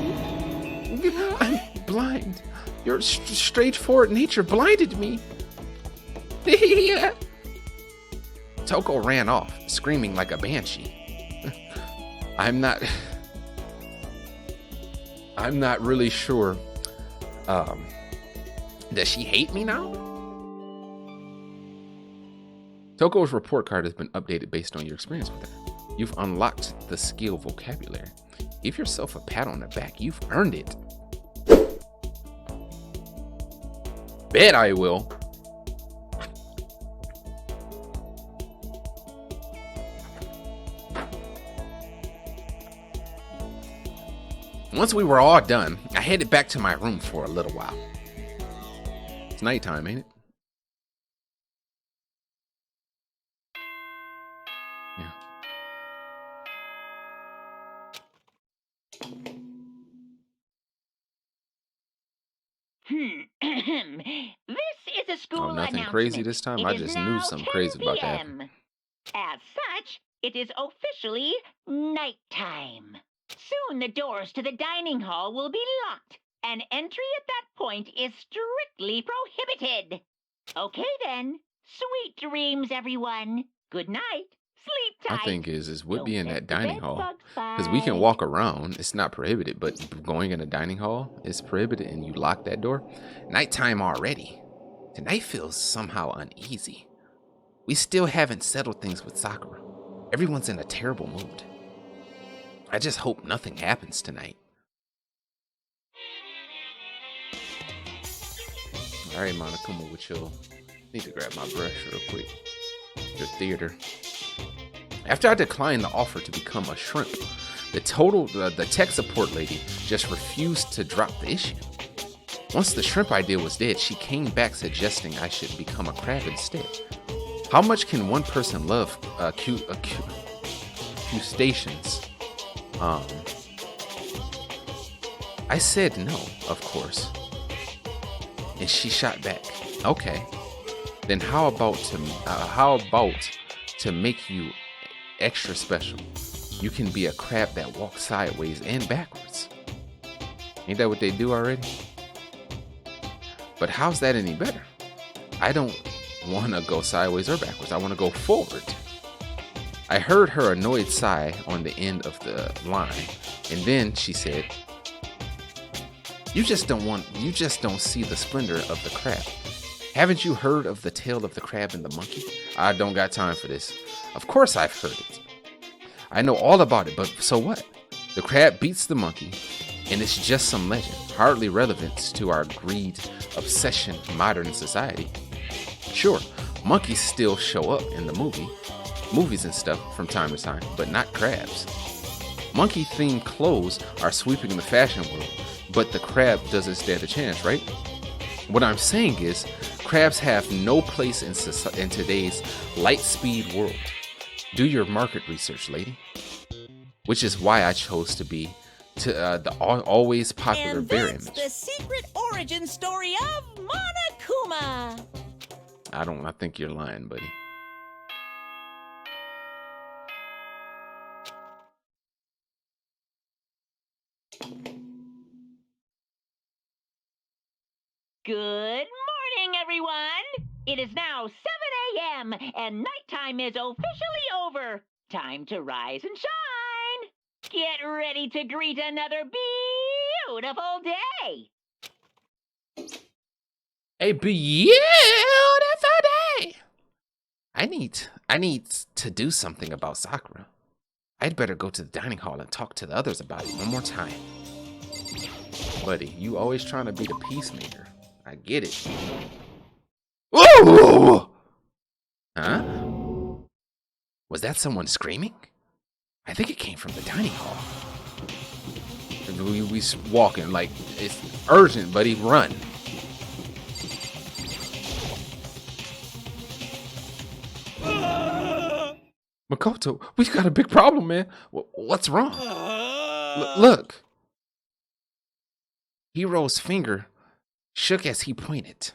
I'm blind. Your straightforward nature blinded me. Yeah. Toko ran off, screaming like a banshee. I'm not really sure. Does she hate me now? Toko's report card has been updated based on your experience with her. You've unlocked the skill vocabulary. Give yourself a pat on the back. You've earned it. Bet I will. Once we were all done, I headed back to my room for a little while. It's nighttime, ain't it? Yeah. This is a school Oh, nothing announcement. crazy this time? It I is just now knew something 10 crazy about to happen. p.m. As such, it is officially nighttime. Soon the doors to the dining hall will be locked, and entry at that point is strictly prohibited. Okay then. Sweet dreams, everyone. Good night. Sleep My tight. thing is we'll Don't be in let that the dining bed hall. bugs Because we can bite. walk around. It's not prohibited, but going in a dining hall is prohibited and you lock that door. Nighttime already. Tonight feels somehow uneasy. We still haven't settled things with Sakura. Everyone's in a terrible mood. I just hope nothing happens tonight. Alright, Monokuma, with your... Need to grab my brush real quick. Your theater. After I declined the offer to become a shrimp, the tech support lady just refused to drop the issue. Once the shrimp idea was dead, she came back suggesting I should become a crab instead. How much can one person love crustaceans? I said no, of course. And she shot back, okay. Then how about to make you extra special? You can be a crab that walks sideways and backwards. Ain't that what they do already? But how's that any better? I don't want to go sideways or backwards. I want to go forward. I heard her annoyed sigh on the end of the line, and then she said, You just don't see the splendor of the crab. Haven't you heard of the tale of the crab and the monkey? I don't got time for this. Of course I've heard it. I know all about it, but so what? The crab beats the monkey, and it's just some legend, hardly relevant to our greed, obsession, modern society. Sure, monkeys still show up in the movies and stuff from time to time, but not crabs. Monkey-themed clothes are sweeping the fashion world, but the crab doesn't stand a chance, right? What I'm saying is, crabs have no place in today's light-speed world. Do your market research, lady. Which is why I chose to be the always popular And bear that's image. the secret origin story of Monokuma. I think you're lying, buddy. Good morning, everyone! It is now 7 a.m., and nighttime is officially over. Time to rise and shine! Get ready to greet another beautiful day! A beautiful day! I need to do something about Sakura. I'd better go to the dining hall and talk to the others about it one more time. Buddy, you always trying to be the peacemaker. I get it. Ooh! Huh? Was that someone screaming? I think it came from the dining hall. We walking like it's urgent, buddy. Run. Makoto, we've got a big problem, man. What's wrong? Look. Hiro's finger shook as he pointed.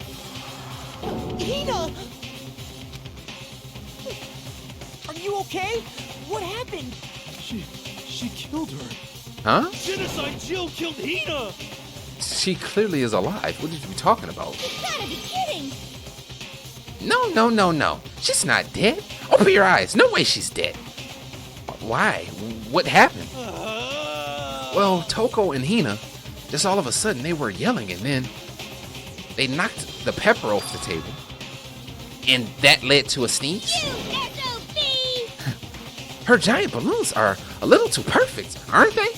Hina! Are you okay? What happened? She killed her. Huh? Genocide Jill killed Hina! She clearly is alive. What are you talking about? You gotta be kidding! No. She's not dead. Open your eyes. No way she's dead. Why? What happened? Well, Toko and Hina, just all of a sudden they were yelling and then they knocked the pepper off the table. And that led to a sneeze. You SOB! Her giant balloons are a little too perfect, aren't they?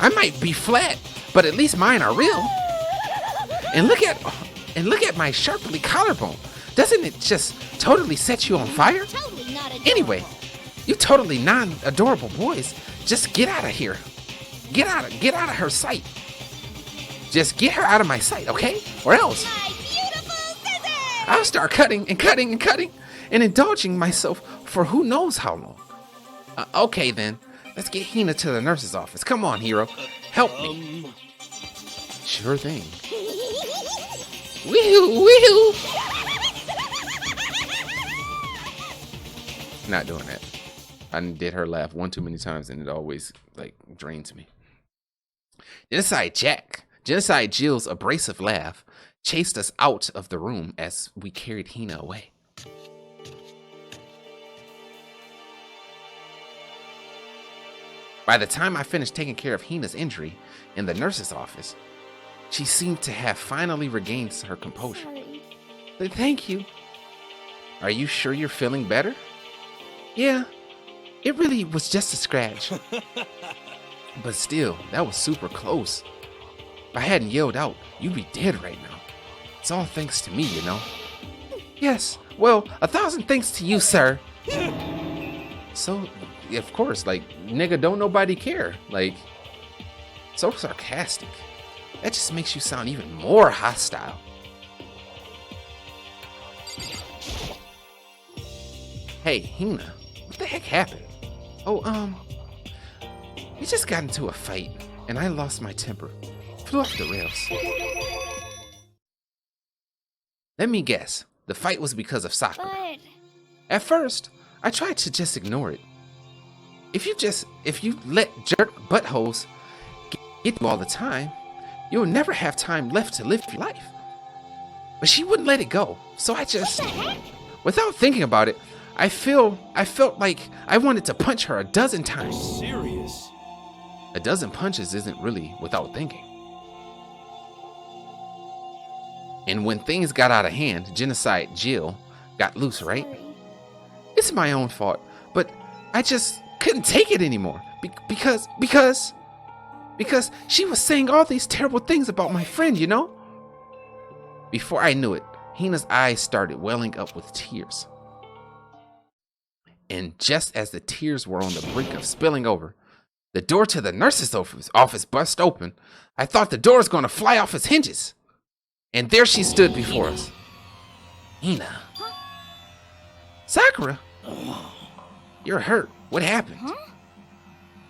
I might be flat, but at least mine are real. And look at my sharply collarbone. Doesn't it just totally set you on fire? Totally not adorable. Anyway, you totally non-adorable boys, just get out of here. Get out of her sight. Just get her out of my sight, okay? Or else My beautiful scissors! I'll start cutting and cutting and cutting and indulging myself for who knows how long. Okay then, let's get Hina to the nurse's office. Come on, hero, help me. Sure thing. Wee-hoo, wee-hoo. Not doing that. I did her laugh one too many times and it always like drains me. Genocide Jill's abrasive laugh chased us out of the room as we carried Hina away. By the time I finished taking care of Hina's injury in the nurse's office, she seemed to have finally regained her composure. Sorry. Thank you. Are you sure you're feeling better? Yeah, it really was just a scratch. But still, that was super close. If I hadn't yelled out, you'd be dead right now. It's all thanks to me, you know. Yes, well, 1,000 thanks to you, sir. So, of course, like, nigga, don't nobody care. Like, so sarcastic. That just makes you sound even more hostile. Hey, Hina, what the heck happened? Oh, we just got into a fight, and I lost my temper. Flew off the rails. Let me guess. The fight was because of Sakura. But At first, I tried to just ignore it. If you let jerk buttholes get you all the time, you'll never have time left to live your life. But she wouldn't let it go, so I just, without thinking about it, I felt like I wanted to punch her 12 times. Serious? 12 punches isn't really without thinking. And when things got out of hand, Genocide Jill got loose, right? sorry. It's my own fault, but I just couldn't take it anymore because she was saying all these terrible things about my friend, you know? Before I knew it, Hina's eyes started welling up with tears. And just as the tears were on the brink of spilling over, the door to the nurse's office burst open. I thought the door was going to fly off its hinges. And there she stood before us. Hina. Sakura. You're hurt. What happened? Huh?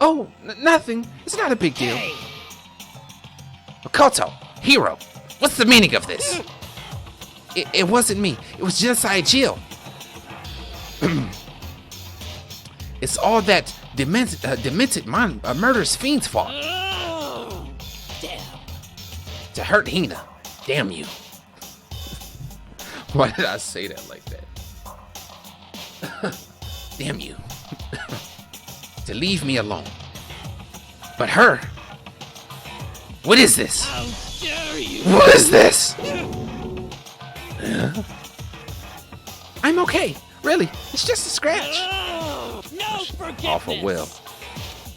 Oh, nothing. It's not a big deal. Makoto, hero, what's the meaning of this? It wasn't me. It was Genocide Jill. It's all that demented murderous fiend's fault. Oh, damn. To hurt Hina. Damn you. Why did I say that like that? Damn you. To leave me alone. But her? What is this? How dare you? What is this? I'm okay. Really. It's just a scratch. Oh, no forgiveness. All for real.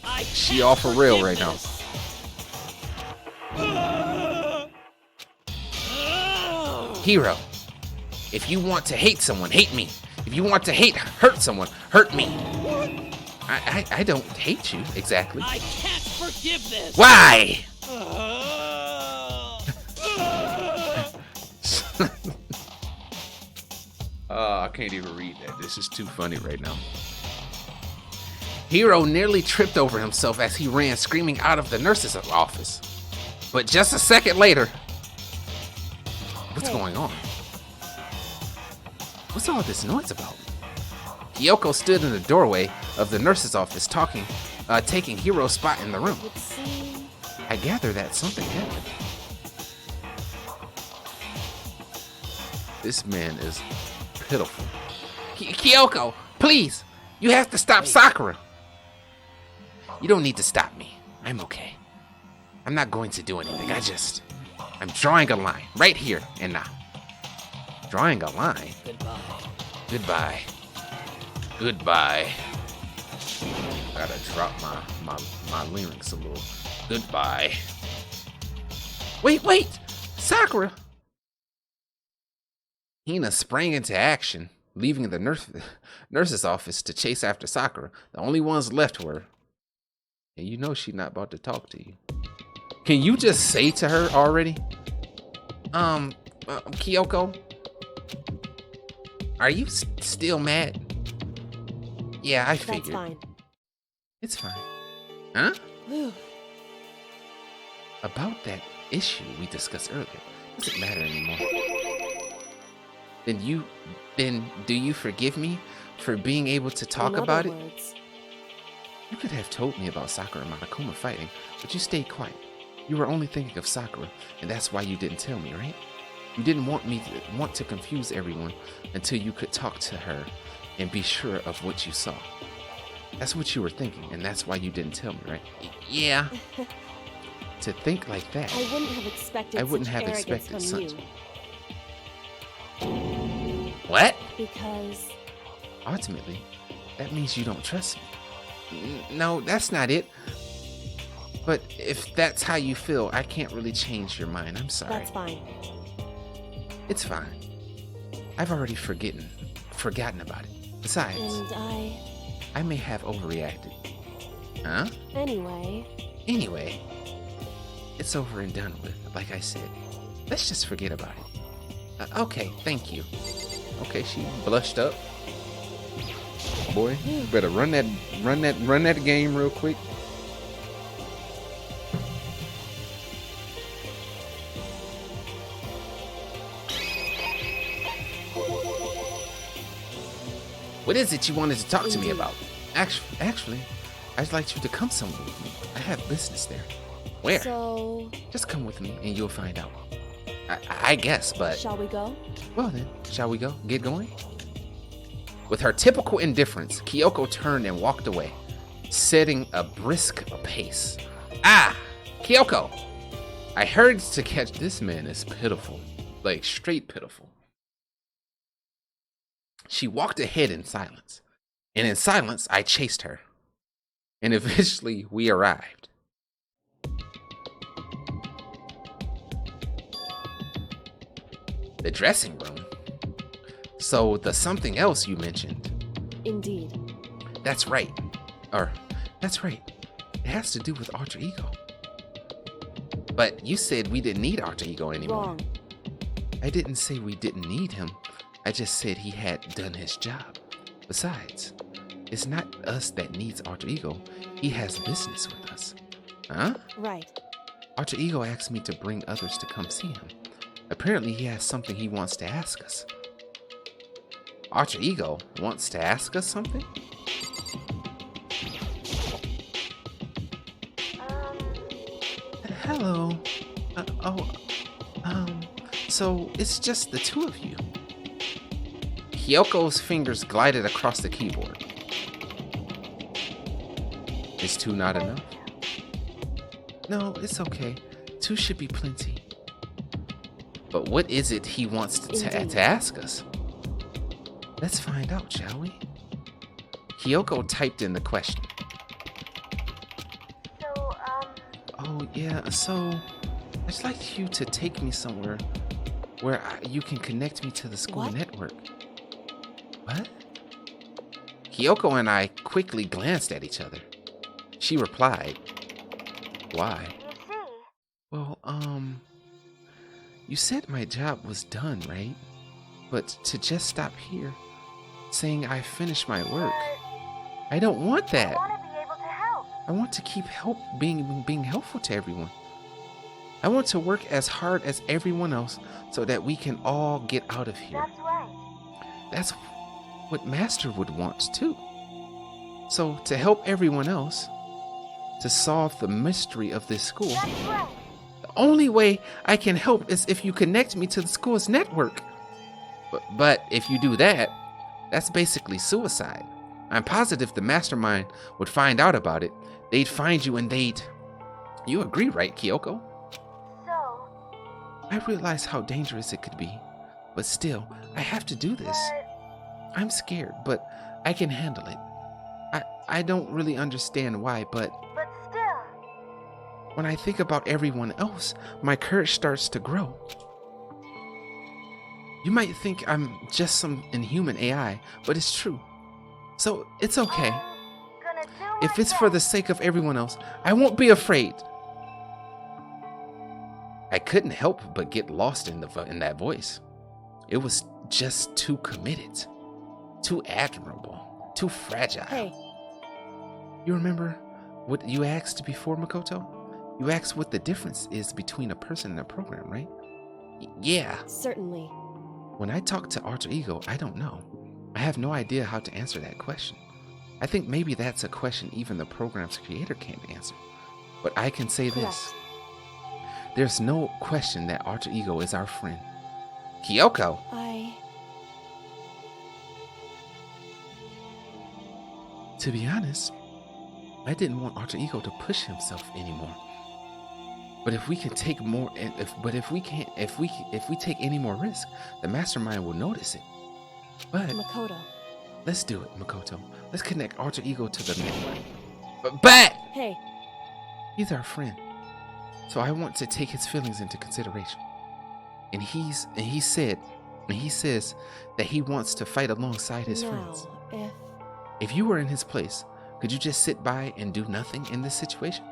I She can't all for real forgive right now. this. Hero, if you want to hate someone, hate me. If you want to hurt someone, hurt me. I don't hate you, exactly. I can't forgive this. Why? I can't even read that. This is too funny right now. Hero nearly tripped over himself as he ran screaming out of the nurse's office. But just a second later... What's going on? What's all this noise about? Kyoko stood in the doorway of the nurse's office taking Hero's spot in the room. Would seem I gather that something happened. This man is pitiful. Kyoko, please! You have to stop Sakura! You don't need to stop me. I'm okay. I'm not going to do anything. I'm drawing a line right here and now. Drawing a line? Goodbye. Goodbye. Gotta drop my lyrics a little. Goodbye. Wait! Sakura! Hina sprang into action, leaving the nurse's office to chase after Sakura. The only ones left were... And you know she's not about to talk to you. Can you just say to her already? Kyoko, are you still mad? Yeah, I figured. That's fine. It's fine. Huh? About that issue we discussed earlier. Doesn't matter anymore. Then do you forgive me for being able to talk about it? You could have told me about Sakura and Monokuma fighting, but you stayed quiet. You were only thinking of Sakura, and that's why you didn't tell me, right? You didn't want me to confuse everyone until you could talk to her and be sure of what you saw. That's what you were thinking, and that's why you didn't tell me, right? Yeah. To think like that, I wouldn't have expected such. What? Because Ultimately, that means you don't trust me. No, that's not it. But if that's how you feel, I can't really change your mind. I'm sorry. that's fine. It's fine. I've already forgotten about it. Besides, And I may have overreacted. Huh? Anyway, it's over and done with, like I said. Let's just forget about it. Okay, thank you. Okay, she blushed up. Boy, you better run that game real quick. What is it you wanted to talk to me about? Actually, I'd like you to come somewhere with me. I have business there. Where? So, Just come with me and you'll find out. I guess, but... shall we go? Well then, shall we go? Get going? With her typical indifference, Kyoko turned and walked away, setting a brisk pace. Ah! Kyoko! I heard to catch this man is pitiful. Like, straight pitiful. She walked ahead in silence. And in silence, I chased her. And eventually, we arrived. The dressing room. So, the something else you mentioned. Indeed. That's right. That's right. It has to do with alter ego. But you said we didn't need alter ego anymore. Wrong. I didn't say we didn't need him. I just said he had done his job. Besides, it's not us that needs alter ego. He has business with us. Huh? Right. Alter ego asked me to bring others to come see him. Apparently he has something he wants to ask us. Alter ego wants to ask us something? Hello. So it's just the two of you. Kyoko's fingers glided across the keyboard. Is two not enough? No, it's okay. Two should be plenty. But what is it he wants to ask us? Let's find out, shall we? Kyoko typed in the question. Oh, yeah, so I'd like you to take me somewhere where you can connect me to the school network. What? Kyoko and I quickly glanced at each other. She replied, Why? Well, you said my job was done, right? But to just stop here, saying I finished my work, I don't want that. I want to keep being helpful to everyone. I want to work as hard as everyone else so that we can all get out of here. That's right. That's what Master would want too. So to help everyone else, to solve the mystery of this school, That's right. the only way I can help is if you connect me to the school's network. But if you do that, that's basically suicide. I'm positive the mastermind would find out about it. They'd find you and they'd... You agree, right, Kyoko? So, I realize how dangerous it could be, but still, I have to do this. I'm scared, but I can handle it. I don't really understand why, but still. when I think about everyone else, my courage starts to grow. You might think I'm just some inhuman AI, but it's true. So it's okay. Gonna do If my it's for the best. sake of everyone else, I won't be afraid. couldn't help but get lost in that voice. It was just too committed, too admirable, too fragile. Hey. You remember what you asked before, Makoto? You asked what the difference is between a person and a program, right? Yeah. Certainly. When I talk to Alter Ego, I don't know. I have no idea how to answer that question. I think maybe that's a question even the program's creator can't answer. But I can say Correct. this. There's no question that Alter Ego is our friend. Kyoko! To be honest, I didn't want Alter Ego to push himself anymore. But if we can take more, if we take any more risk, the mastermind will notice it. But Makoto. Let's do it, Makoto. Let's connect Alter Ego to the network. But Hey. He's our friend, so I want to take his feelings into consideration. And he says that he wants to fight alongside his friends. If you were in his place, could you just sit by and do nothing in this situation?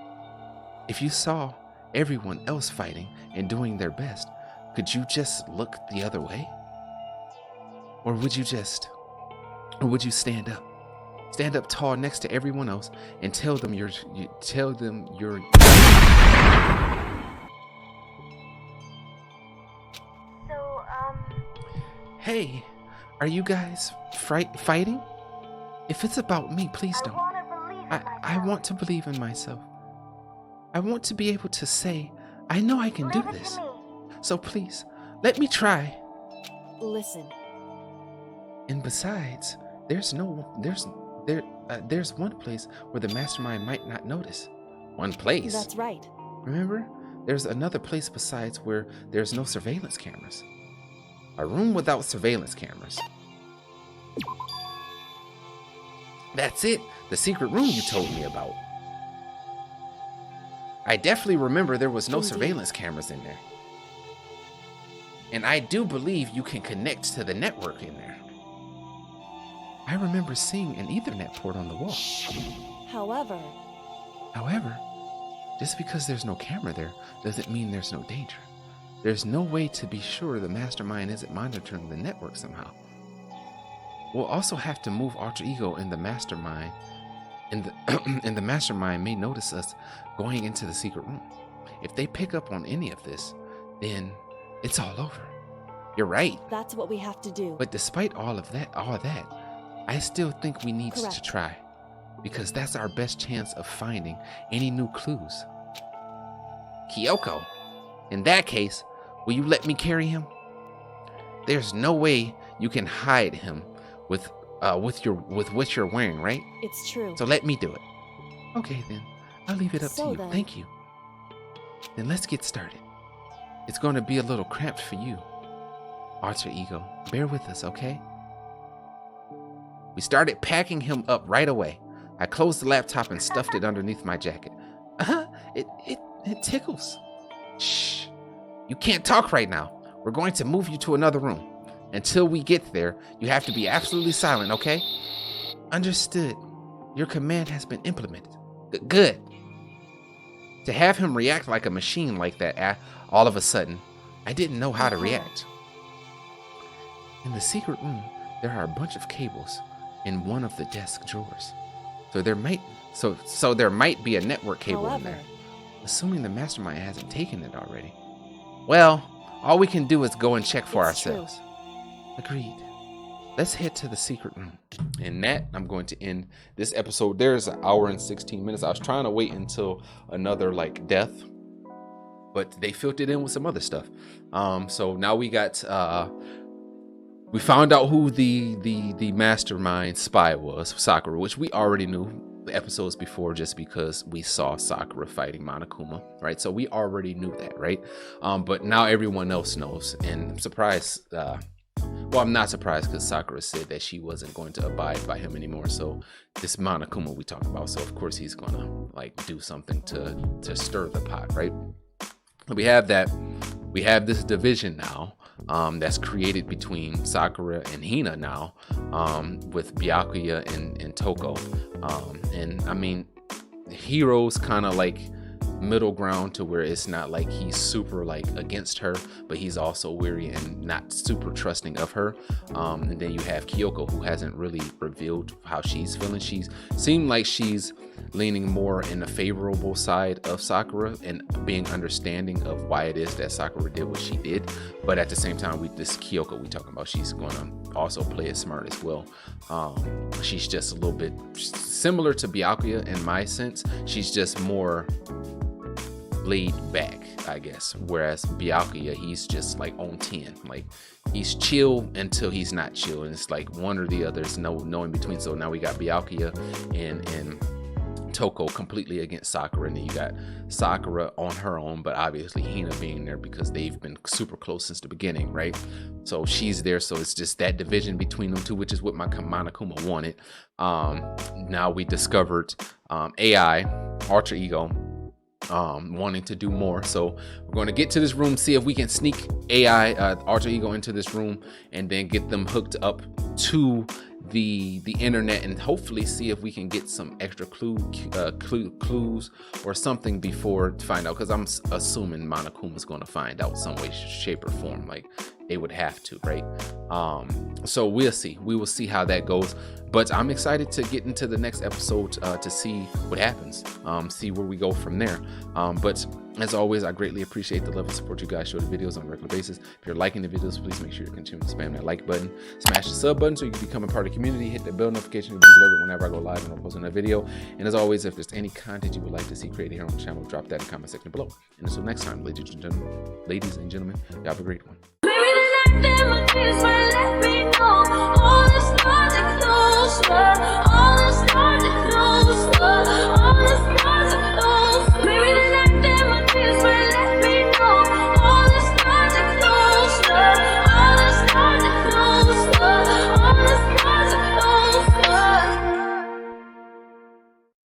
If you saw everyone else fighting and doing their best, could you just look the other way? Or would you stand up? Stand up tall next to everyone else and tell them you're So, Hey, are you guys fighting? If it's about me, please don't. I want to believe in myself. I want to be able to say, I know I can do this. So please, let me try. Listen. And besides, there's one place where the mastermind might not notice. One place. That's right. Remember? There's another place besides where there's no surveillance cameras. A room without surveillance cameras. That's it. The secret room you told me about. I definitely remember there was no surveillance cameras in there. And I do believe you can connect to the network in there. I remember seeing an Ethernet port on the wall. However, just because there's no camera there doesn't mean there's no danger. There's no way to be sure the mastermind isn't monitoring the network somehow. We'll also have to move Alter Ego in the mastermind, and the mastermind may notice us going into the secret room. If they pick up on any of this, then it's all over. You're right. That's what we have to do. But despite all that, I still think we need to try, because that's our best chance of finding any new clues. Kyoko, in that case, will you let me carry him? There's no way you can hide him with what you're wearing, right? It's true. So let me do it. Okay then, I'll leave it up to you. Then. Thank you. Then let's get started. It's going to be a little cramped for you, Alter Ego. Bear with us, okay? We started packing him up right away. I closed the laptop and stuffed it underneath my jacket. It tickles. Shh. You can't talk right now. We're going to move you to another room. Until we get there, you have to be absolutely silent, okay? Understood. Your command has been implemented. Good. To have him react like a machine like that all of a sudden, I didn't know how to react. In the secret room, there are a bunch of cables in one of the desk drawers. So there might be a network cable in there. Assuming the mastermind hasn't taken it already. Well, all we can do is go and check for ourselves. True. Agreed. Let's head to the secret room. And that, I'm going to end this episode. There's an hour and 16 minutes. I was trying to wait until another death, but they filled it in with some other stuff. So now we got we found out who the mastermind spy was, Sakura, which we already knew the episodes before just because we saw Sakura fighting Monokuma, right? So we already knew that, right? But now everyone else knows, and I'm surprised. Well, I'm not surprised because Sakura said that she wasn't going to abide by him anymore. So this Monokuma we talk about, so of course he's gonna do something to stir the pot, right? We have that. We have this division now that's created between Sakura and Hina now, with Byakuya and Toko. And I mean, heroes kind of middle ground to where it's not like he's super like against her, but he's also weary and not super trusting of her. And then you have Kyoko, who hasn't really revealed how she's feeling. She's seemed like she's leaning more in the favorable side of Sakura and being understanding of why it is that Sakura did what she did. But at the same time, this Kyoko we talking about, she's going to also play it smart as well. She's just a little bit similar to Byakuya in my sense. She's just more laid back, I guess, whereas Byakuya, he's just like on 10, like he's chill until he's not chill, and it's like one or the other, there's no in between. So now we got Byakuya and Toko completely against Sakura, and then you got Sakura on her own, but obviously Hina being there because they've been super close since the beginning, right? So she's there, so it's just that division between them two, which is what my Monokuma wanted. Now we discovered AI, alter ego, wanting to do more. So we're going to get to this room, see if we can sneak AI, alter ego, into this room, and then get them hooked up to the internet, and hopefully see if we can get some extra clues or something before to find out, because I'm assuming Monokuma's going to find out some way, shape, or form. Like they would have to, right? So we'll see. We will see how that goes. But I'm excited to get into the next episode to see what happens, see where we go from there. But as always, I greatly appreciate the love and support you guys show the videos on a regular basis. If you're liking the videos, please make sure you're continuing to spam that like button, smash the sub button so you can become a part of the community, hit that bell notification to be alerted whenever I go live and I post another video. And as always, if there's any content you would like to see created here on the channel, drop that in the comment section below. And until next time, ladies and gentlemen, y'all have a great one.